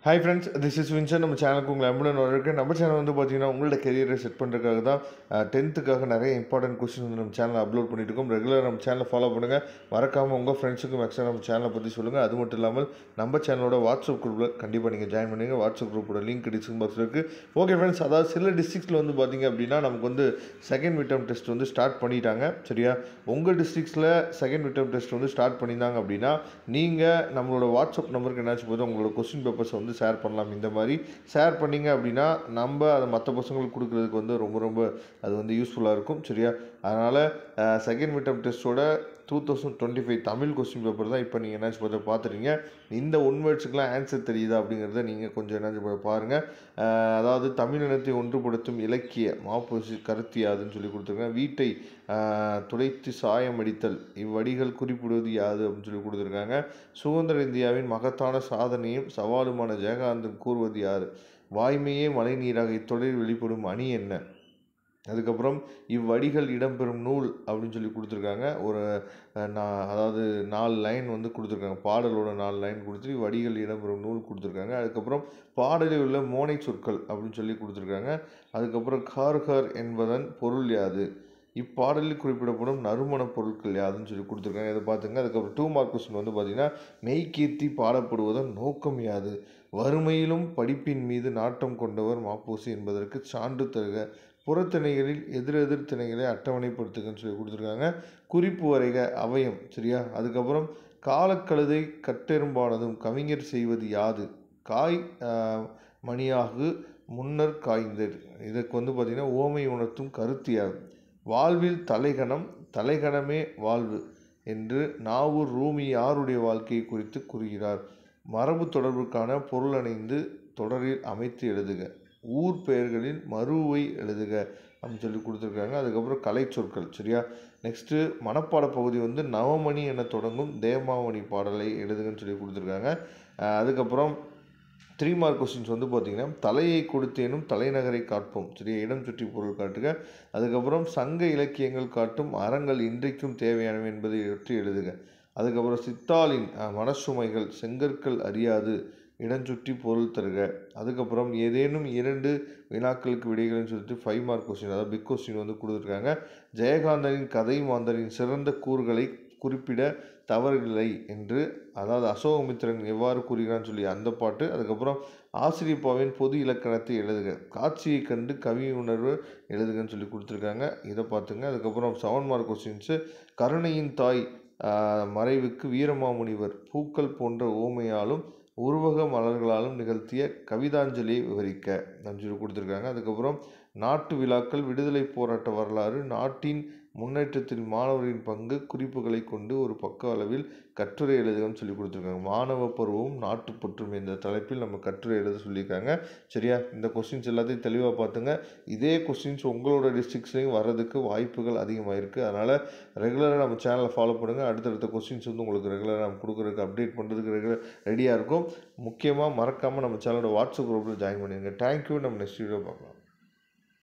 Hi friends, this is Vinson. நம்ம சேனலுக்கு உங்களை அன்புடன் வரவேற்கிறேன். நம்ம சேனல் வந்து பார்த்தீங்கன்னா உங்களோட கெரியரை செட் பண்ணுறதுக்காக தான் 10th நிறைய இம்பார்ட்டன்ட் கொஸ்டின் வந்து நம்ம சேனலில் அப்லோட் பண்ணிட்டு இருக்கோம். ரெகுலராக நம்ம சேனலை ஃபாலோ பண்ணுங்கள். மறக்காமல் உங்கள் ஃப்ரெண்ட்ஸுக்கும் மேக்ஸிமம் நம்ம சேனலை பற்றி சொல்லுங்கள். அது மட்டும் இல்லாமல் நம்ம சேனலோட வாட்ஸ்அப் குரூப்பில் கண்டிப்பாக நீங்கள் ஜாயின் பண்ணுங்கள். வாட்ஸ்அப் குரூப்போட லிங்க் டிஸ்கிரிப்ஷன் பாக்ஸில் இருக்குது. ஓகே ஃப்ரெண்ட்ஸ், அதாவது சில டிஸ்ட்ரிக்ஸில் வந்து பார்த்தீங்க அப்படின்னா நமக்கு வந்து செகண்ட் மிட் டெர்ம் டெஸ்ட் வந்து ஸ்டார்ட் பண்ணிட்டாங்க. சரியா, உங்கள் டிஸ்ட்ரிக்ஸில் செகண்ட் மிட் டெர்ம் டெஸ்ட் வந்து ஸ்டார்ட் பண்ணியிருந்தாங்க அப்படின்னா நீங்கள் நம்மளோட வாட்ஸ்அப் நம்பருக்கு என்னாச்சு போது உங்களோட கொஸ்டின் பேப்பர்ஸ் வந்து ஷேர் பண்ணலாம். இந்த மாதிரி ஷேர் பண்ணிங்க அப்படின்னா நம்ம அதை மற்ற பசங்களுக்கு கொடுக்குறதுக்கு வந்து ரொம்ப அது வந்து யூஸ்ஃபுல்லாக இருக்கும். சரியா, அதனால் செகண்ட் மிட் டெர்ம் டெஸ்ட்டோட 2025 தமிழ் கொஸ்டின் பேப்பர் தான் இப்போ நீங்கள் என்னாச்சு பார்த்து பார்த்துட்டீங்க. இந்த ஒன் வேர்ட்ஸுக்கெலாம் ஆன்சர் தெரியுதா அப்படிங்கிறத நீங்கள் கொஞ்சம் என்னாச்சு பாருங்கள். அதாவது தமிழினத்தை ஒன்றுபடுத்தும் இலக்கிய மாப்போசி கருத்தியாதுன்னு சொல்லி கொடுத்துருக்காங்க. வீட்டை துடைத்து சாயம் அடித்தல் இவ்வடிகள் குறிப்பிடுவது யாது அப்படின்னு சொல்லி கொடுத்துருக்காங்க. சுதந்திர இந்தியாவின் மகத்தான சாதனையும் சவாலுமான ஜெயகாந்தன் கூறுவது யார்? வாய்மையே மழை நீராக இத்தொடரில் வெளிப்படும் அணி என்ன? அதுக்கப்புறம் இவ்வடிகள் இடம்பெறும் நூல் அப்படின்னு சொல்லி கொடுத்துருக்காங்க. ஒரு அதாவது 4 லைன் வந்து கொடுத்துருக்காங்க. பாடலோட 4 லைன் கொடுத்துட்டு இவ்வடிகள் இடம்பெறும் நூல் கொடுத்துருக்காங்க. அதுக்கப்புறம் பாடலில் உள்ள மோனை சொற்கள் அப்படின்னு சொல்லி கொடுத்துருக்காங்க. அதுக்கப்புறம் கார்கர் என்பதன் பொருள் யாது? இப்பாடலில் குறிப்பிடப்படும் நறுமண பொருட்கள் யாதுன்னு சொல்லி கொடுத்துருக்காங்க. இதை பார்த்துங்க. அதுக்கப்புறம் 2 மார்க் கொஸ்டின் வந்து பார்த்தீங்கன்னா மெய்கீர்த்தி பாடப்படுவதன் நோக்கம் யாது? வறுமையிலும் படிப்பின் மீது நாட்டம் கொண்டவர் மாப்போசி என்பதற்கு சான்று தருக. புறத்திணைகளில் எதிரெதிர் திணைகளை அட்டவணைப்படுத்துகன்னு சொல்லி கொடுத்துருக்காங்க. குறிப்பு வரைக அவயம். சரியா, அதுக்கப்புறம் காலக்கழுதை கட்டெரும்பானதும் கவிஞர் செய்வது யாது? காய் மணியாகு முன்னர் காய்ந்தர். இதுக்கு வந்து பார்த்திங்கன்னா ஓமை உணர்த்தும் கருத்து யாது? வாழ்வில் தலைகணமே வாழ்வு என்று நாவூர் ரூமி யாருடைய வாழ்க்கையை குறித்து கூறுகிறார்? மரபு தொடர்புக்கான பொருளணைந்து தொடரில் அமைத்து எழுதுக. ஊர் பெயர்களில் மருவை எழுதுக அப்படின்னு சொல்லி கொடுத்துருக்காங்க. அதுக்கப்புறம் கலை சொற்கள். சரியா, நெக்ஸ்ட்டு மனப்பாட பகுதி வந்து நவமணி என தொடங்கும் தேமாவணி பாடலை எழுதுகன்னு சொல்லி கொடுத்துருக்காங்க. அதுக்கப்புறம் 3 மார்க் கொஸ்டின்ஸ் வந்து பார்த்திங்கன்னா தலையை கொடுத்தேனும் தலைநகரை காட்போம். சரியா, இடம் சுற்றி பொருள் காட்டுக. அதுக்கப்புறம் சங்க இலக்கியங்கள் காட்டும் அறங்கள் இன்றைக்கும் தேவையானவை என்பதை பற்றி எழுதுக. அதுக்கப்புறம் சித்தாளின் மனசுமைகள் செங்கற்கள் அறியாது இடஞ்சுற்றி பொருள் தருக. அதுக்கப்புறம் ஏதேனும் 2 வினாக்களுக்கு விடைகள்னு சொல்லிட்டு 5 மார்க் கொஸ்டின், அதாவது பிக் கொஸ்டின் வந்து கொடுத்துருக்காங்க. ஜெயகாந்தனின் கதை மாந்தரின் சிறந்த கூறுகளை குறிப்பிட தவறில்லை என்று, அதாவது அசோகமித்திரன் எவ்வாறு கூறுகிறான்னு சொல்லி அந்த பாட்டு. அதுக்கப்புறம் ஆசிரியப்பாவின் பொது இலக்கணத்தை எழுதுக. காட்சியை கண்டு கவி உணர்வு எழுதுகன்னு சொல்லி கொடுத்துருக்காங்க. இதை பார்த்துங்க. அதுக்கப்புறம் 7 மார்க் கொஸ்டின்ஸு கருணையின் தாய் மறைவுக்கு வீரமாமுனிவர் பூக்கள் போன்ற ஓமையாலும் உருவக மலர்களாலும் நிகழ்த்திய கவிதாஞ்சலியை விவரிக்க சொல்லி கொடுத்துருக்காங்க. அதுக்கப்புறம் நாட்டு விழாக்கள் விடுதலை போராட்ட வரலாறு நாட்டின் முன்னேற்றத்தில் மாணவரின் பங்கு குறிப்புகளை கொண்டு ஒரு பக்க அளவில் கட்டுரை எழுதுகன்னு சொல்லி கொடுத்துருக்காங்க. மாணவ பருவம் நாட்டுப்பற்றும் என்ற தலைப்பில் நம்ம கட்டுரை எழுத சொல்லியிருக்காங்க. சரியா, இந்த கொஸ்டின்ஸ் எல்லாத்தையும் தெளிவாக பார்த்துங்க. இதே கொஸ்டின்ஸ் உங்களோட டிஸ்ட்ரிக்ஸ்லையும் வர்றதுக்கு வாய்ப்புகள் அதிகமாக இருக்குது. அதனால் ரெகுலராக நம்ம சேனலை ஃபாலோ பண்ணுங்கள். அடுத்தடுத்த கொஸ்டின்ஸ் வந்து உங்களுக்கு ரெகுலராக நம்ம கொடுக்குறதுக்கு அப்டேட் பண்ணுறதுக்கு ரெடியாக இருக்கும். முக்கியமாக மறக்காமல் நம்ம சேனலோட வாட்ஸ்அப் குரூப்பில் ஜாயின் பண்ணிடுங்க. தேங்க்யூ. நம்ம நெக்ஸ்ட் வீடியோ பார்க்கலாம்.